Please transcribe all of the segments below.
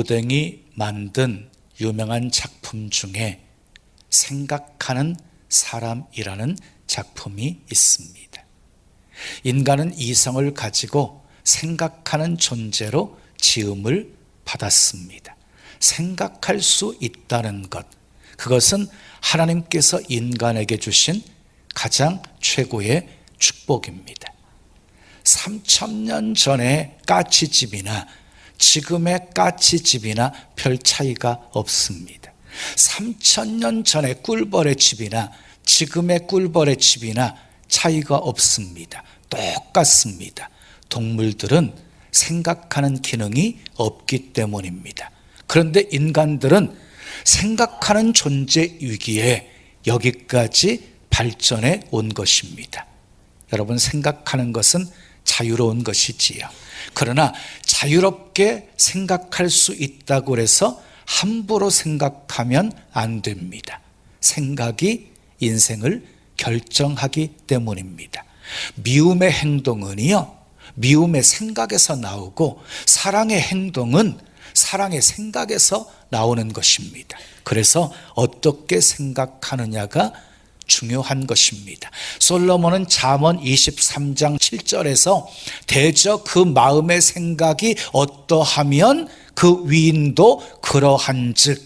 고댕이 만든 유명한 작품 중에 생각하는 사람이라는 작품이 있습니다. 인간은 이성을 가지고 생각하는 존재로 지음을 받았습니다. 생각할 수 있다는 것, 그것은 하나님께서 인간에게 주신 가장 최고의 축복입니다. 3000년 전의 까치집이나 지금의 까치집이나 별 차이가 없습니다. 3000년 전의 꿀벌의 집이나 지금의 꿀벌의 집이나 차이가 없습니다. 똑같습니다. 동물들은 생각하는 기능이 없기 때문입니다. 그런데 인간들은 생각하는 존재이기에 여기까지 발전해 온 것입니다. 여러분, 생각하는 것은 자유로운 것이지요. 그러나 자유롭게 생각할 수 있다고 해서 함부로 생각하면 안 됩니다. 생각이 인생을 결정하기 때문입니다. 미움의 행동은요, 미움의 생각에서 나오고 사랑의 행동은 사랑의 생각에서 나오는 것입니다. 그래서 어떻게 생각하느냐가 중요한 것입니다. 솔로몬은 잠언 23장 7절에서 대저 그 마음의 생각이 어떠하면 그 위인도 그러한즉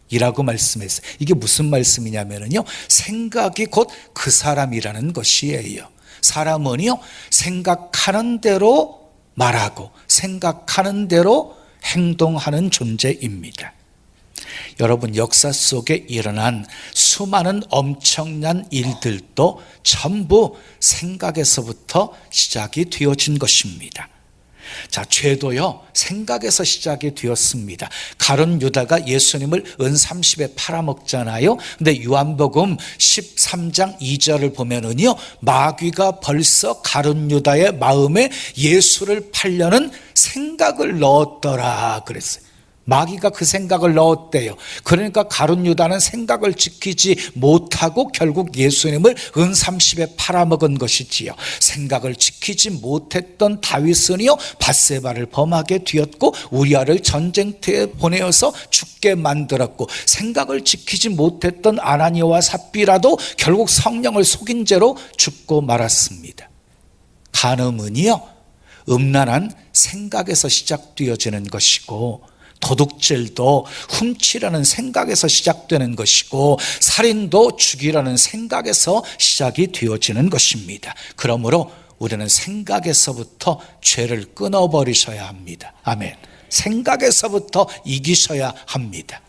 이라고 말씀했어요. 이게 무슨 말씀이냐면요, 생각이 곧 그 사람이라는 것이에요. 사람은요, 생각하는 대로 말하고 생각하는 대로 행동하는 존재입니다. 여러분, 역사 속에 일어난 수많은 엄청난 일들도 전부 생각에서부터 시작이 되어진 것입니다. 자, 죄도요, 생각에서 시작이 되었습니다. 가룟 유다가 예수님을 은 30에 팔아먹잖아요. 근데 요한복음 13장 2절을 보면은요, 마귀가 벌써 가룟 유다의 마음에 예수를 팔려는 생각을 넣었더라 그랬어요. 마귀가 그 생각을 넣었대요. 그러니까 가룟 유다는 생각을 지키지 못하고 결국 예수님을 은 30에 팔아먹은 것이지요. 생각을 지키지 못했던 다윗은요, 밧세바를 범하게 되었고 우리아를 전쟁터에 보내어서 죽게 만들었고, 생각을 지키지 못했던 아나니아와 삽비라도 결국 성령을 속인 죄로 죽고 말았습니다. 간음은요, 음란한 생각에서 시작되어지는 것이고, 도둑질도 훔치라는 생각에서 시작되는 것이고, 살인도 죽이라는 생각에서 시작이 되어지는 것입니다. 그러므로 우리는 생각에서부터 죄를 끊어버리셔야 합니다. 아멘. 생각에서부터 이기셔야 합니다.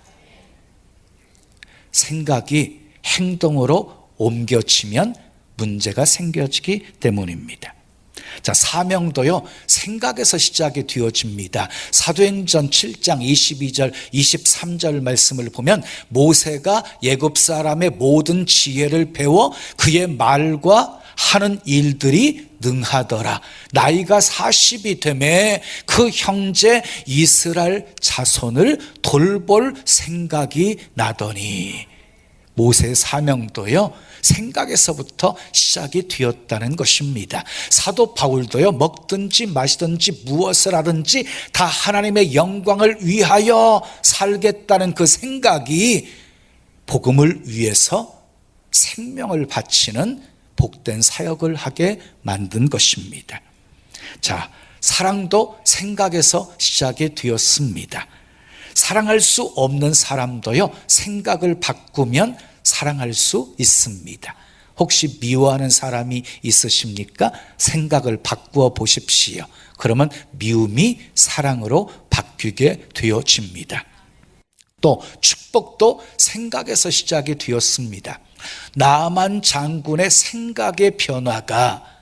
생각이 행동으로 옮겨지면 문제가 생겨지기 때문입니다. 자, 사명도요, 생각에서 시작이 되어집니다. 사도행전 7장 22절 23절 말씀을 보면 모세가 애굽 사람의 모든 지혜를 배워 그의 말과 하는 일들이 능하더라. 나이가 40이 되매 그 형제 이스라엘 자손을 돌볼 생각이 나더니, 모세의 사명도요, 생각에서부터 시작이 되었다는 것입니다. 사도 바울도요, 먹든지 마시든지 무엇을 하든지 다 하나님의 영광을 위하여 살겠다는 그 생각이 복음을 위해서 생명을 바치는 복된 사역을 하게 만든 것입니다. 자, 사랑도 생각에서 시작이 되었습니다. 사랑할 수 없는 사람도요, 생각을 바꾸면 사랑할 수 있습니다. 혹시 미워하는 사람이 있으십니까? 생각을 바꾸어 보십시오. 그러면 미움이 사랑으로 바뀌게 되어집니다. 또 축복도 생각에서 시작이 되었습니다. 나아만 장군의 생각의 변화가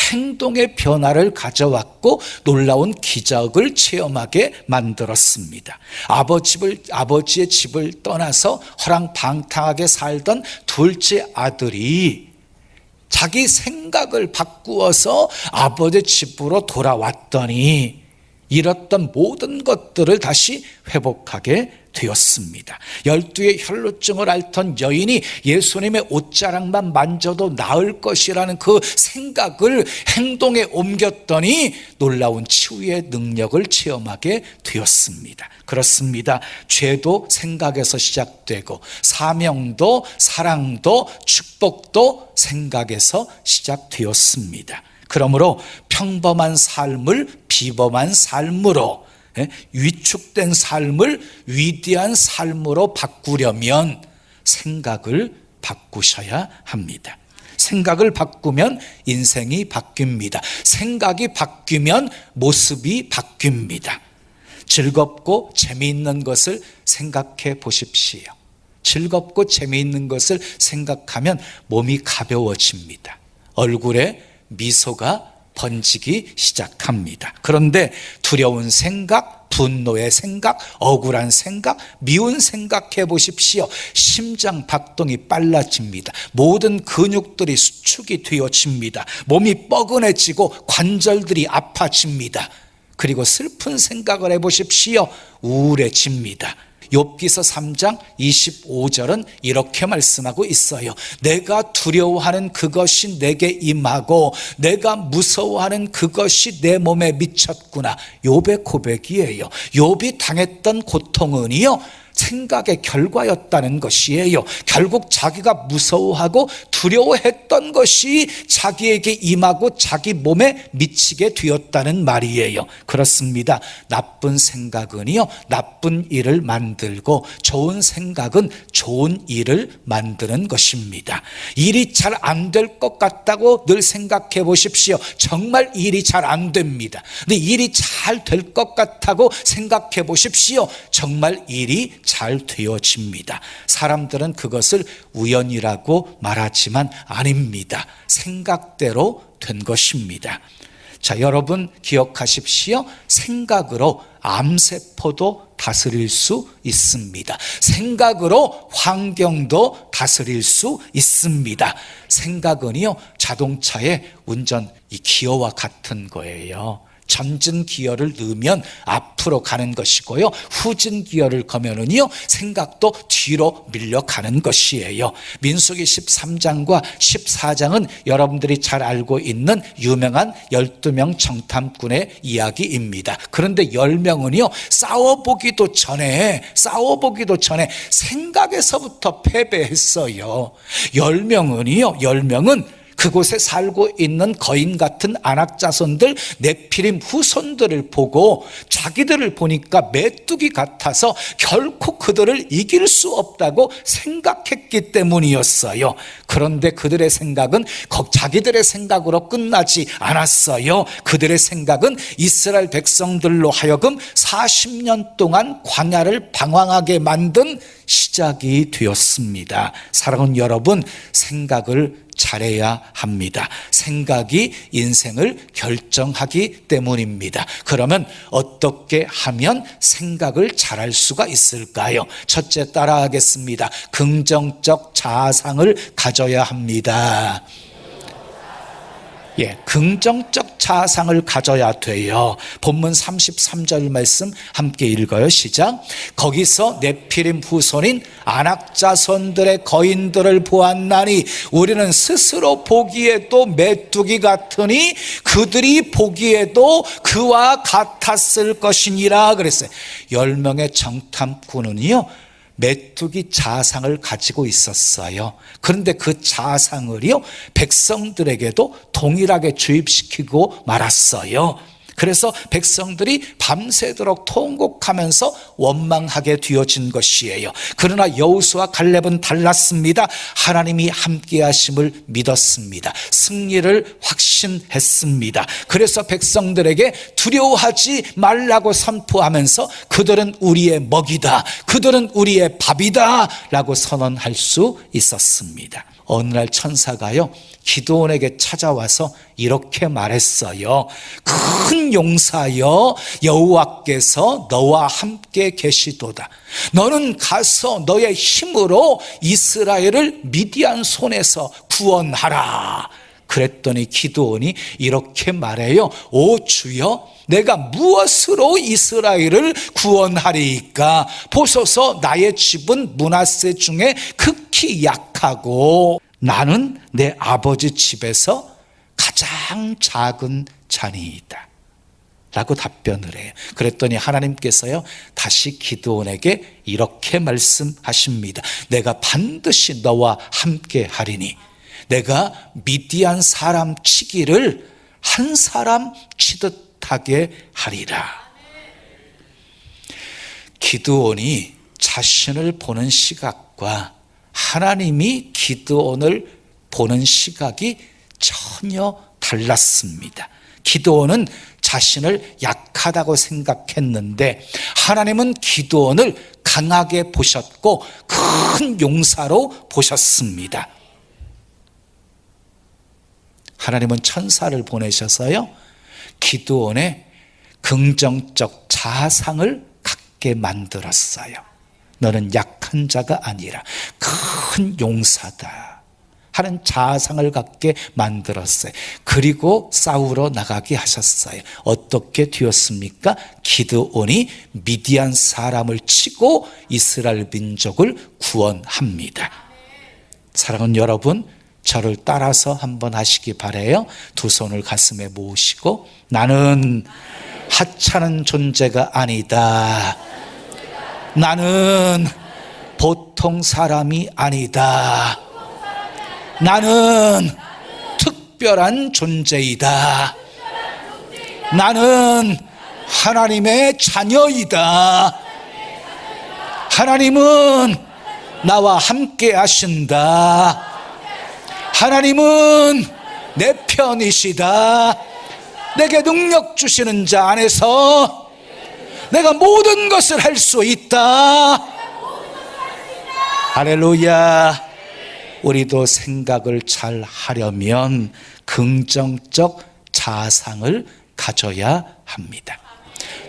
행동의 변화를 가져왔고 놀라운 기적을 체험하게 만들었습니다. 아버지의 집을 떠나서 허랑방탕하게 살던 둘째 아들이 자기 생각을 바꾸어서 아버지 집으로 돌아왔더니 잃었던 모든 것들을 다시 회복하게 되었습니다. 12의 혈루증을 앓던 여인이 예수님의 옷자락만 만져도 나을 것이라는 그 생각을 행동에 옮겼더니 놀라운 치유의 능력을 체험하게 되었습니다. 그렇습니다. 죄도 생각에서 시작되고 사명도 사랑도 축복도 생각에서 시작되었습니다. 그러므로 평범한 삶을 비범한 삶으로, 위축된 삶을 위대한 삶으로 바꾸려면 생각을 바꾸셔야 합니다. 생각을 바꾸면 인생이 바뀝니다. 생각이 바뀌면 모습이 바뀝니다. 즐겁고 재미있는 것을 생각해 보십시오. 즐겁고 재미있는 것을 생각하면 몸이 가벼워집니다. 얼굴에 미소가 번지기 시작합니다. 그런데 두려운 생각, 분노의 생각, 억울한 생각, 미운 생각 해보십시오. 심장 박동이 빨라집니다. 모든 근육들이 수축이 되어집니다. 몸이 뻐근해지고 관절들이 아파집니다. 그리고 슬픈 생각을 해보십시오. 우울해집니다. 욥기서 3장 25절은 이렇게 말씀하고 있어요. 내가 두려워하는 그것이 내게 임하고 내가 무서워하는 그것이 내 몸에 미쳤구나. 욥의 고백이에요. 욥이 당했던 고통은요, 생각의 결과였다는 것이에요. 결국 자기가 무서워하고 두려워했던 것이 자기에게 임하고 자기 몸에 미치게 되었다는 말이에요. 그렇습니다. 나쁜 생각은요, 나쁜 일을 만들고 좋은 생각은 좋은 일을 만드는 것입니다. 일이 잘 안 될 것 같다고 늘 생각해 보십시오. 정말 일이 잘 안 됩니다. 근데 일이 잘 될 것 같다고 생각해 보십시오. 정말 일이 잘 되어집니다. 사람들은 그것을 우연이라고 말하지만 아닙니다. 생각대로 된 것입니다. 자, 여러분 기억하십시오. 생각으로 암세포도 다스릴 수 있습니다. 생각으로 환경도 다스릴 수 있습니다. 생각은요, 자동차의 운전 기어와 같은 거예요. 전진 기어를 넣으면 앞으로 가는 것이고요, 후진 기어를 거면은요, 생각도 뒤로 밀려가는 것이에요. 민수기 13장과 14장은 여러분들이 잘 알고 있는 유명한 12명 정탐꾼의 이야기입니다. 그런데 10명은요 싸워보기도 전에 생각에서부터 패배했어요. 10명은 그곳에 살고 있는 거인 같은 안악자손들, 네피림 후손들을 보고 자기들을 보니까 메뚜기 같아서 결코 그들을 이길 수 없다고 생각했기 때문이었어요. 그런데 그들의 생각은 자기들의 생각으로 끝나지 않았어요. 그들의 생각은 이스라엘 백성들로 하여금 40년 동안 광야를 방황하게 만든 시작이 되었습니다. 사랑하는 여러분, 생각을 잘해야 합니다. 생각이 인생을 결정하기 때문입니다. 그러면 어떻게 하면 생각을 잘할 수가 있을까요? 첫째, 따라하겠습니다. 긍정적 자아상을 가져야 합니다. 긍정적 자아상을 가져야 돼요. 본문 33절 말씀 함께 읽어요. 시작. 거기서 네피림 후손인 안악자손들의 거인들을 보았나니 우리는 스스로 보기에도 메뚜기 같으니 그들이 보기에도 그와 같았을 것이니라 그랬어요. 10명의 정탐꾼은요, 메뚜기 자아상을 가지고 있었어요. 그런데 그 자아상을요, 백성들에게도 동일하게 주입시키고 말았어요. 그래서 백성들이 밤새도록 통곡하면서 원망하게 되어진 것이에요. 그러나 여호수아 갈렙은 달랐습니다. 하나님이 함께 하심을 믿었습니다. 승리를 확신했습니다. 그래서 백성들에게 두려워하지 말라고 선포하면서 그들은 우리의 먹이다, 그들은 우리의 밥이다 라고 선언할 수 있었습니다. 어느 날 천사가요, 기드온에게 찾아와서 이렇게 말했어요. 큰 용사여, 여호와께서 너와 함께 계시도다. 너는 가서 너의 힘으로 이스라엘을 미디안 손에서 구원하라. 그랬더니 기드온이 이렇게 말해요. 오 주여, 내가 무엇으로 이스라엘을 구원하리이까? 보소서, 나의 집은 므낫세 중에 극히 약하고 나는 내 아버지 집에서 가장 작은 자니이다 라고 답변을 해요. 그랬더니 하나님께서요, 다시 기드온에게 이렇게 말씀하십니다. 내가 반드시 너와 함께 하리니 내가 미디안 사람 치기를 한 사람 치듯 하게 하리라. 기드온이 자신을 보는 시각과 하나님이 기드온을 보는 시각이 전혀 달랐습니다. 기드온은 자신을 약하다고 생각했는데 하나님은 기드온을 강하게 보셨고 큰 용사로 보셨습니다. 하나님은 천사를 보내셔서요, 기드온의 긍정적 자상을 갖게 만들었어요. 너는 약한 자가 아니라 큰 용사다 하는 자상을 갖게 만들었어요. 그리고 싸우러 나가게 하셨어요. 어떻게 되었습니까? 기드온이 미디안 사람을 치고 이스라엘 민족을 구원합니다. 사랑하는 여러분, 저를 따라서 한번 하시기 바라요. 두 손을 가슴에 모으시고, 나는 하찮은 존재가 아니다. 나는 보통 사람이 아니다. 나는 특별한 존재이다. 나는 하나님의 자녀이다. 하나님은 나와 함께 하신다. 하나님은 내 편이시다. 내게 능력 주시는 자 안에서 내가 모든 것을 할 수 있다. 할렐루야. 우리도 생각을 잘 하려면 긍정적 자상을 가져야 합니다.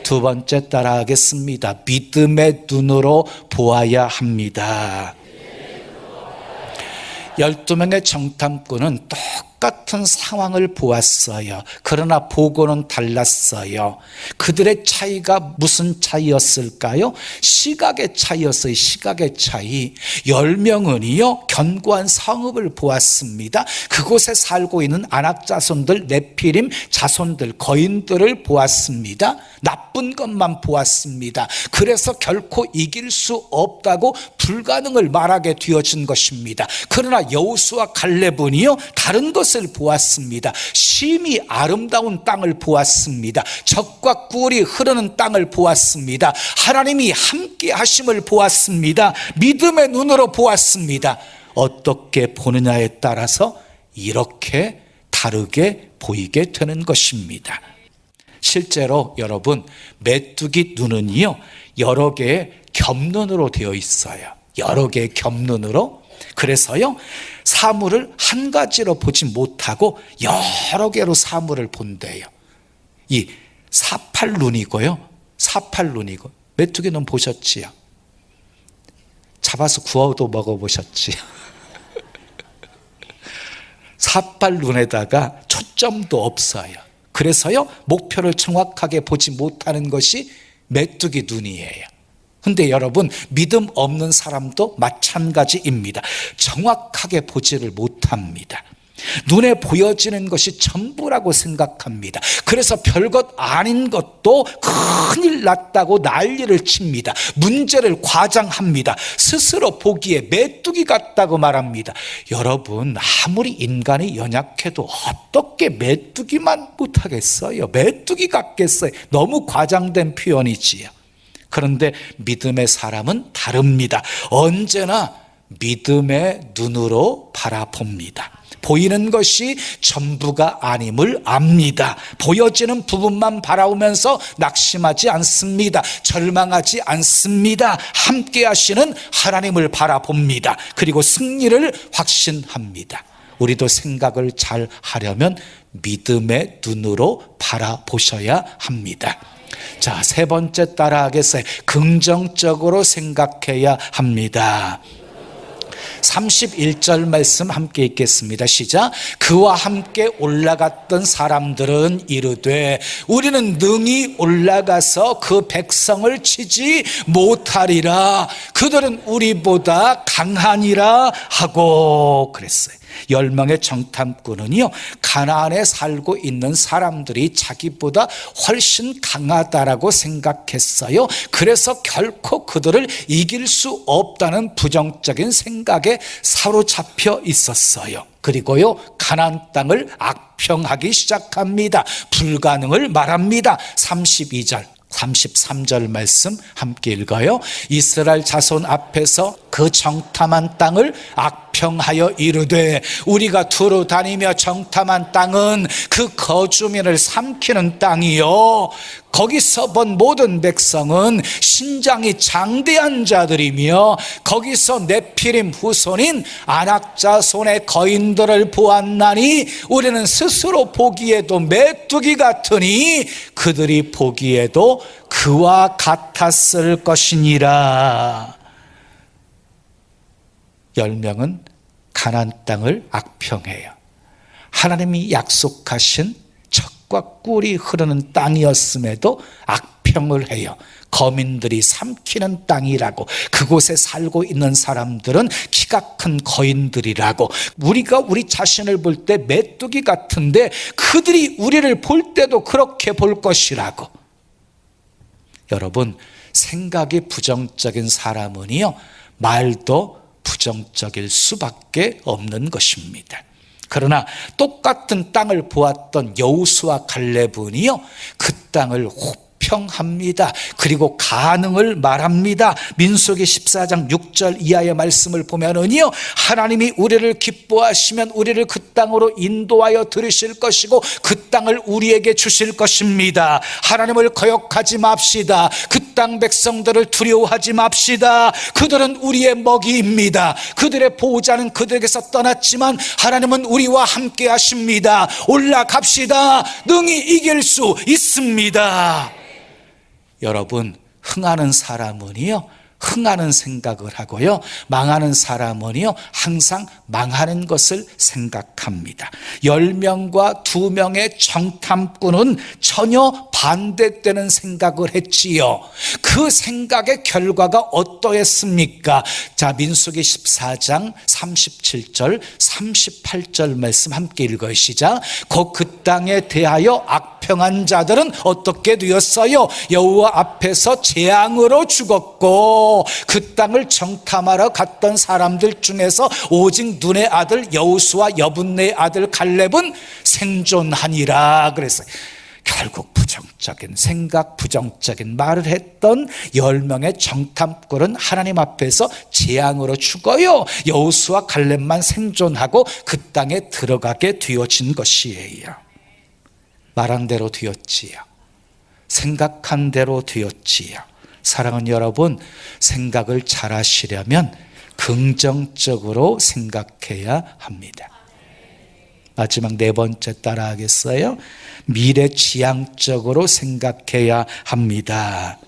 두 번째 따라하겠습니다. 믿음의 눈으로 보아야 합니다. 12명의 정탐꾼은 똑같은 상황을 보았어요. 그러나 보고는 달랐어요. 그들의 차이가 무슨 차이였을까요? 시각의 차이였어요. 시각의 차이. 10명은요 견고한 성읍을 보았습니다. 그곳에 살고 있는 아낙 자손들, 네피림 자손들, 거인들을 보았습니다. 나쁜 것만 보았습니다. 그래서 결코 이길 수 없다고 불가능을 말하게 되어진 것입니다. 그러나 여호수아 갈렙은요 다른 것을 보았습니다. 심히 아름다운 땅을 보았습니다. 젖과 꿀이 흐르는 땅을 보았습니다. 하나님이 함께 하심을 보았습니다. 믿음의 눈으로 보았습니다. 어떻게 보느냐에 따라서 이렇게 다르게 보이게 되는 것입니다. 실제로 여러분, 메뚜기 눈은요 여러 개의 겹눈으로 되어 있어요. 여러 개의 겹눈으로. 그래서요 사물을 한 가지로 보지 못하고 여러 개로 사물을 본대요. 이 사팔눈이고요, 사팔눈이고. 메뚜기 눈 보셨지요? 잡아서 구워도 먹어보셨지요? 사팔눈에다가 초점도 없어요. 그래서요 목표를 정확하게 보지 못하는 것이 메뚜기 눈이에요. 근데 여러분, 믿음 없는 사람도 마찬가지입니다. 정확하게 보지를 못합니다. 눈에 보여지는 것이 전부라고 생각합니다. 그래서 별것 아닌 것도 큰일 났다고 난리를 칩니다. 문제를 과장합니다. 스스로 보기에 메뚜기 같다고 말합니다. 여러분, 아무리 인간이 연약해도 어떻게 메뚜기만 못하겠어요? 메뚜기 같겠어요? 너무 과장된 표현이지요. 그런데 믿음의 사람은 다릅니다. 언제나 믿음의 눈으로 바라봅니다. 보이는 것이 전부가 아님을 압니다. 보여지는 부분만 바라보면서 낙심하지 않습니다. 절망하지 않습니다. 함께 하시는 하나님을 바라봅니다. 그리고 승리를 확신합니다. 우리도 생각을 잘 하려면 믿음의 눈으로 바라보셔야 합니다. 자, 세 번째 따라하겠어요. 긍정적으로 생각해야 합니다. 31절 말씀 함께 읽겠습니다. 시작. 그와 함께 올라갔던 사람들은 이르되 우리는 능히 올라가서 그 백성을 치지 못하리라. 그들은 우리보다 강하니라 하고 그랬어요. 10명의 정탐꾼은요, 가나안에 살고 있는 사람들이 자기보다 훨씬 강하다라고 생각했어요. 그래서 결코 그들을 이길 수 없다는 부정적인 생각에 사로잡혀 있었어요. 그리고요, 가나안 땅을 악평하기 시작합니다. 불가능을 말합니다. 32절 33절 말씀 함께 읽어요. 이스라엘 자손 앞에서 그 정탐한 땅을 악평하여 이르되 우리가 두루 다니며 정탐한 땅은 그 거주민을 삼키는 땅이요 거기서 본 모든 백성은 신장이 장대한 자들이며 거기서 네피림 후손인 아낙 자손의 거인들을 보았나니 우리는 스스로 보기에도 메뚜기 같으니 그들이 보기에도 그와 같았을 것이니라. 10명은 가나안 땅을 악평해요. 하나님이 약속하신 젖과 꿀이 흐르는 땅이었음에도 악평을 해요. 거민들이 삼키는 땅이라고, 그곳에 살고 있는 사람들은 키가 큰 거인들이라고, 우리가 우리 자신을 볼 때 메뚜기 같은데 그들이 우리를 볼 때도 그렇게 볼 것이라고. 여러분, 생각이 부정적인 사람은요, 말도 부정적일 수밖에 없는 것입니다. 그러나 똑같은 땅을 보았던 여호수아 갈렙은요, 그 땅을 호평합니다. 그리고 가능을 말합니다. 민수기 14장 6절 이하의 말씀을 보면은요, 하나님이 우리를 기뻐하시면 우리를 그 땅으로 인도하여 들으실 것이고 그 땅을 우리에게 주실 것입니다. 하나님을 거역하지 맙시다. 그 땅 백성들을 두려워하지 맙시다. 그들은 우리의 먹이입니다. 그들의 보호자는 그들에게서 떠났지만 하나님은 우리와 함께 하십니다. 올라갑시다. 능히 이길 수 있습니다. 여러분, 흥하는 사람은요, 흥하는 생각을 하고요, 망하는 사람은요, 항상 망하는 것을 생각합니다. 10명과 2명의 정탐꾼은 전혀 반대되는 생각을 했지요. 그 생각의 결과가 어떠했습니까? 자, 민수기 14장 37절 38절 말씀 함께 읽어요. 시작. 곧 그 땅에 대하여 악평한 자들은 어떻게 되었어요? 여호와 앞에서 재앙으로 죽었고 그 땅을 정탐하러 갔던 사람들 중에서 오직 눈의 아들 여호수아 여분네의 아들 갈렙은 생존하니라 그랬어요. 결국 부정적인 생각, 부정적인 말을 했던 10명의 정탐꾼은 하나님 앞에서 재앙으로 죽어요. 여호수아 갈렙만 생존하고 그 땅에 들어가게 되어진 것이에요. 말한 대로 되었지요. 생각한 대로 되었지요. 사랑하는 여러분, 생각을 잘 하시려면 긍정적으로 생각해야 합니다. 마지막 4번째 따라하겠어요? 미래지향적으로 생각해야 합니다.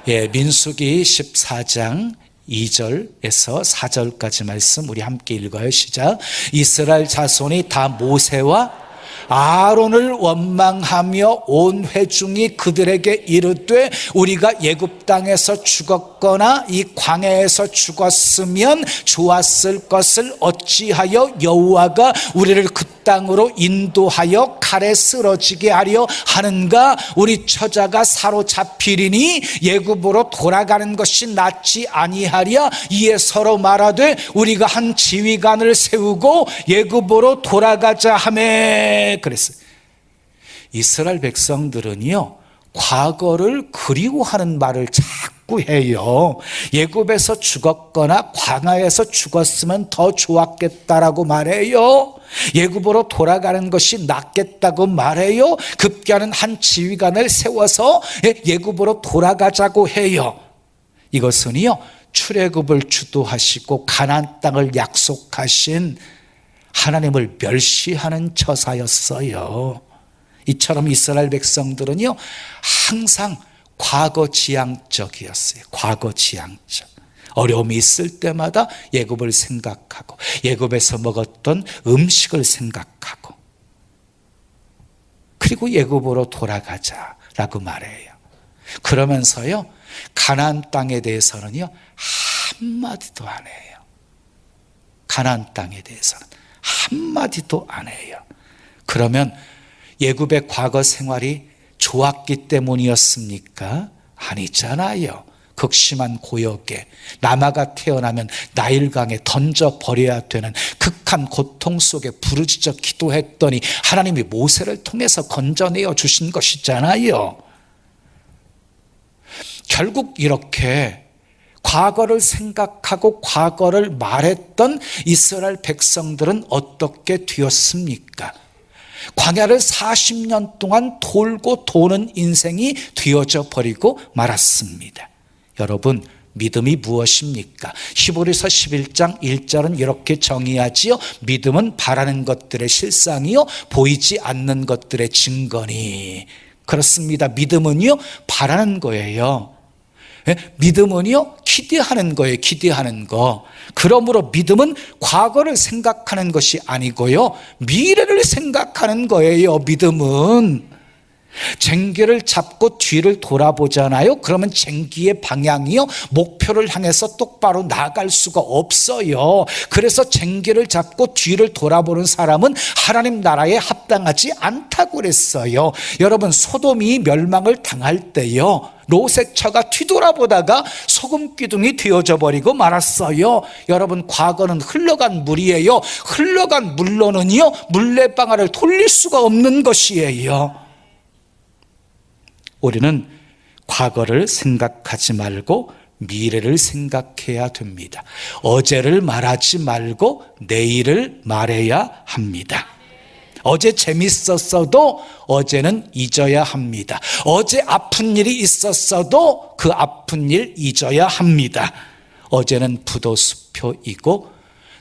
예, 민수기 14장 2절에서 4절까지 말씀 우리 함께 읽어요. 시작. 이스라엘 자손이 다 모세와 아론을 원망하며 온 회중이 그들에게 이르되 우리가 애굽 땅에서 죽었거나 이 광야에서 죽었으면 좋았을 것을 어찌하여 여호와가 우리를 그 땅으로 인도하여 칼에 쓰러지게 하려 하는가? 우리 처자가 사로잡히리니 애굽으로 돌아가는 것이 낫지 아니하랴. 이에 서로 말하되 우리가 한 지휘관을 세우고 애굽으로 돌아가자 하매 그랬어요. 이스라엘 백성들은요, 과거를 그리워하는 말을 자꾸 해요. 애굽에서 죽었거나 광야에서 죽었으면 더 좋았겠다라고 말해요. 애굽으로 돌아가는 것이 낫겠다고 말해요. 급기야는 한 지휘관을 세워서 애굽으로 돌아가자고 해요. 이것은요, 출애굽을 주도하시고 가나안 땅을 약속하신 하나님을 멸시하는 처사였어요. 이처럼 이스라엘 백성들은요, 항상 과거지향적이었어요. 과거지향적. 어려움이 있을 때마다 애굽을 생각하고 애굽에서 먹었던 음식을 생각하고 그리고 애굽으로 돌아가자라고 말해요. 그러면서요, 가나안 땅에 대해서는요 한마디도 안 해요. 가나안 땅에 대해서는 한마디도 안 해요. 그러면 애굽의 과거 생활이 좋았기 때문이었습니까? 아니잖아요. 극심한 고역에 남아가 태어나면 나일강에 던져버려야 되는 극한 고통 속에 부르짖어 기도했더니 하나님이 모세를 통해서 건져내어 주신 것이잖아요. 결국 이렇게 과거를 생각하고 과거를 말했던 이스라엘 백성들은 어떻게 되었습니까? 광야를 40년 동안 돌고 도는 인생이 되어져 버리고 말았습니다. 여러분, 믿음이 무엇입니까? 히브리서 11장 1절은 이렇게 정의하지요. 믿음은 바라는 것들의 실상이요 보이지 않는 것들의 증거니. 그렇습니다. 믿음은요 바라는 거예요. 믿음은요 기대하는 거예요. 기대하는 거. 그러므로 믿음은 과거를 생각하는 것이 아니고요 미래를 생각하는 거예요. 믿음은 쟁기를 잡고 뒤를 돌아보잖아요. 그러면 쟁기의 방향이요 목표를 향해서 똑바로 나아갈 수가 없어요. 그래서 쟁기를 잡고 뒤를 돌아보는 사람은 하나님 나라에 합당하지 않다고 그랬어요. 여러분, 소돔이 멸망을 당할 때요 롯의 처가 뒤돌아보다가 소금 기둥이 되어져 버리고 말았어요. 여러분, 과거는 흘러간 물이에요. 흘러간 물로는요 물레방아를 돌릴 수가 없는 것이에요. 우리는 과거를 생각하지 말고 미래를 생각해야 됩니다. 어제를 말하지 말고 내일을 말해야 합니다. 어제 재밌었어도 어제는 잊어야 합니다. 어제 아픈 일이 있었어도 그 아픈 일 잊어야 합니다. 어제는 부도수표이고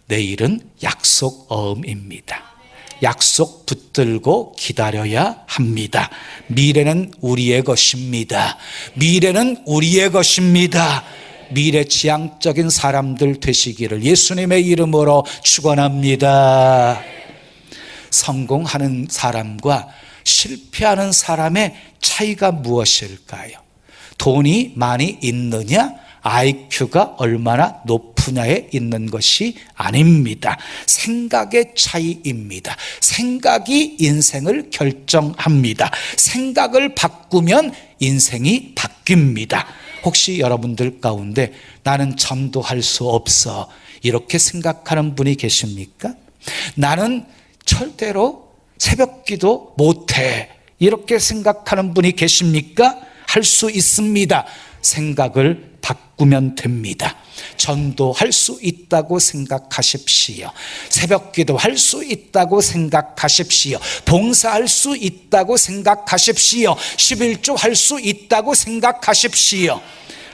내일은 약속 어음입니다. 약속 붙들고 기다려야 합니다. 미래는 우리의 것입니다. 미래는 우리의 것입니다. 미래지향적인 사람들 되시기를 예수님의 이름으로 축원합니다. 성공하는 사람과 실패하는 사람의 차이가 무엇일까요? 돈이 많이 있느냐, IQ가 얼마나 높으냐에 있는 것이 아닙니다. 생각의 차이입니다. 생각이 인생을 결정합니다. 생각을 바꾸면 인생이 바뀝니다. 혹시 여러분들 가운데 나는 전도할 수 없어 이렇게 생각하는 분이 계십니까? 나는 절대로 새벽기도 못해 이렇게 생각하는 분이 계십니까? 할 수 있습니다. 생각을 바꾸면 됩니다. 전도할 수 있다고 생각하십시오. 새벽기도 할 수 있다고 생각하십시오. 봉사할 수 있다고 생각하십시오. 11조 할 수 있다고 생각하십시오.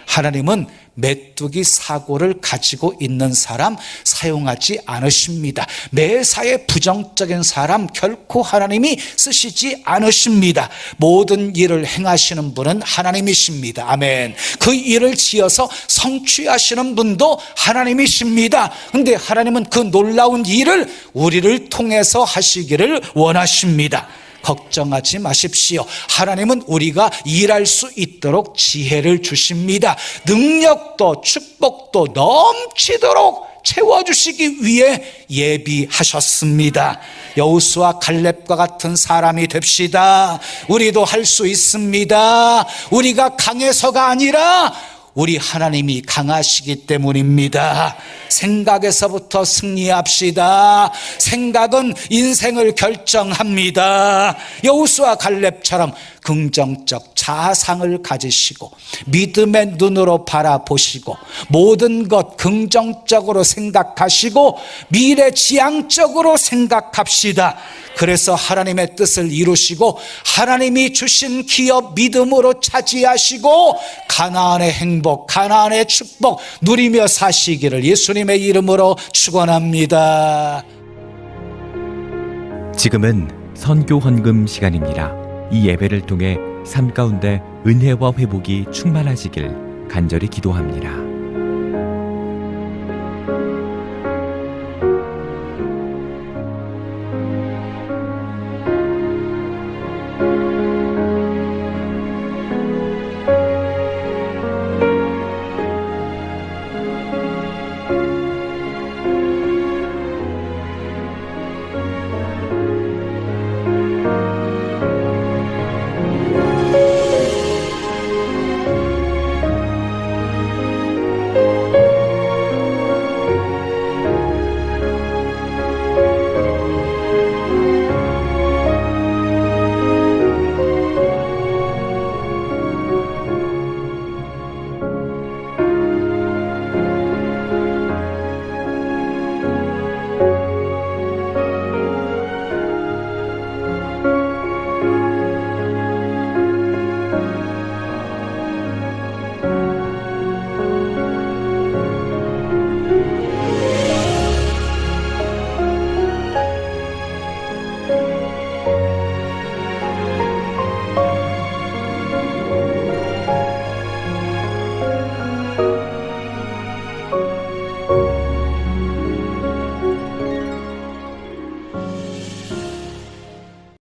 하나님은 메뚜기 사고를 가지고 있는 사람 사용하지 않으십니다. 매사에 부정적인 사람 결코 하나님이 쓰시지 않으십니다. 모든 일을 행하시는 분은 하나님이십니다. 아멘. 그 일을 지어서 성취하시는 분도 하나님이십니다. 그런데 하나님은 그 놀라운 일을 우리를 통해서 하시기를 원하십니다. 걱정하지 마십시오. 하나님은 우리가 일할 수 있도록 지혜를 주십니다. 능력도 축복도 넘치도록 채워주시기 위해 예비하셨습니다. 여호수아 갈렙과 같은 사람이 됩시다. 우리도 할 수 있습니다. 우리가 강해서가 아니라 우리 하나님이 강하시기 때문입니다. 생각에서부터 승리합시다. 생각은 인생을 결정합니다. 여호수아 갈렙처럼 긍정적 자상을 가지시고 믿음의 눈으로 바라보시고 모든 것 긍정적으로 생각하시고 미래지향적으로 생각합시다. 그래서 하나님의 뜻을 이루시고 하나님이 주신 기업 믿음으로 차지하시고 가나안의 행복, 가나안의 축복 누리며 사시기를 예수님의 이름으로 축원합니다. 지금은 선교 헌금 시간입니다. 이 예배를 통해 삶 가운데 은혜와 회복이 충만하시길 간절히 기도합니다.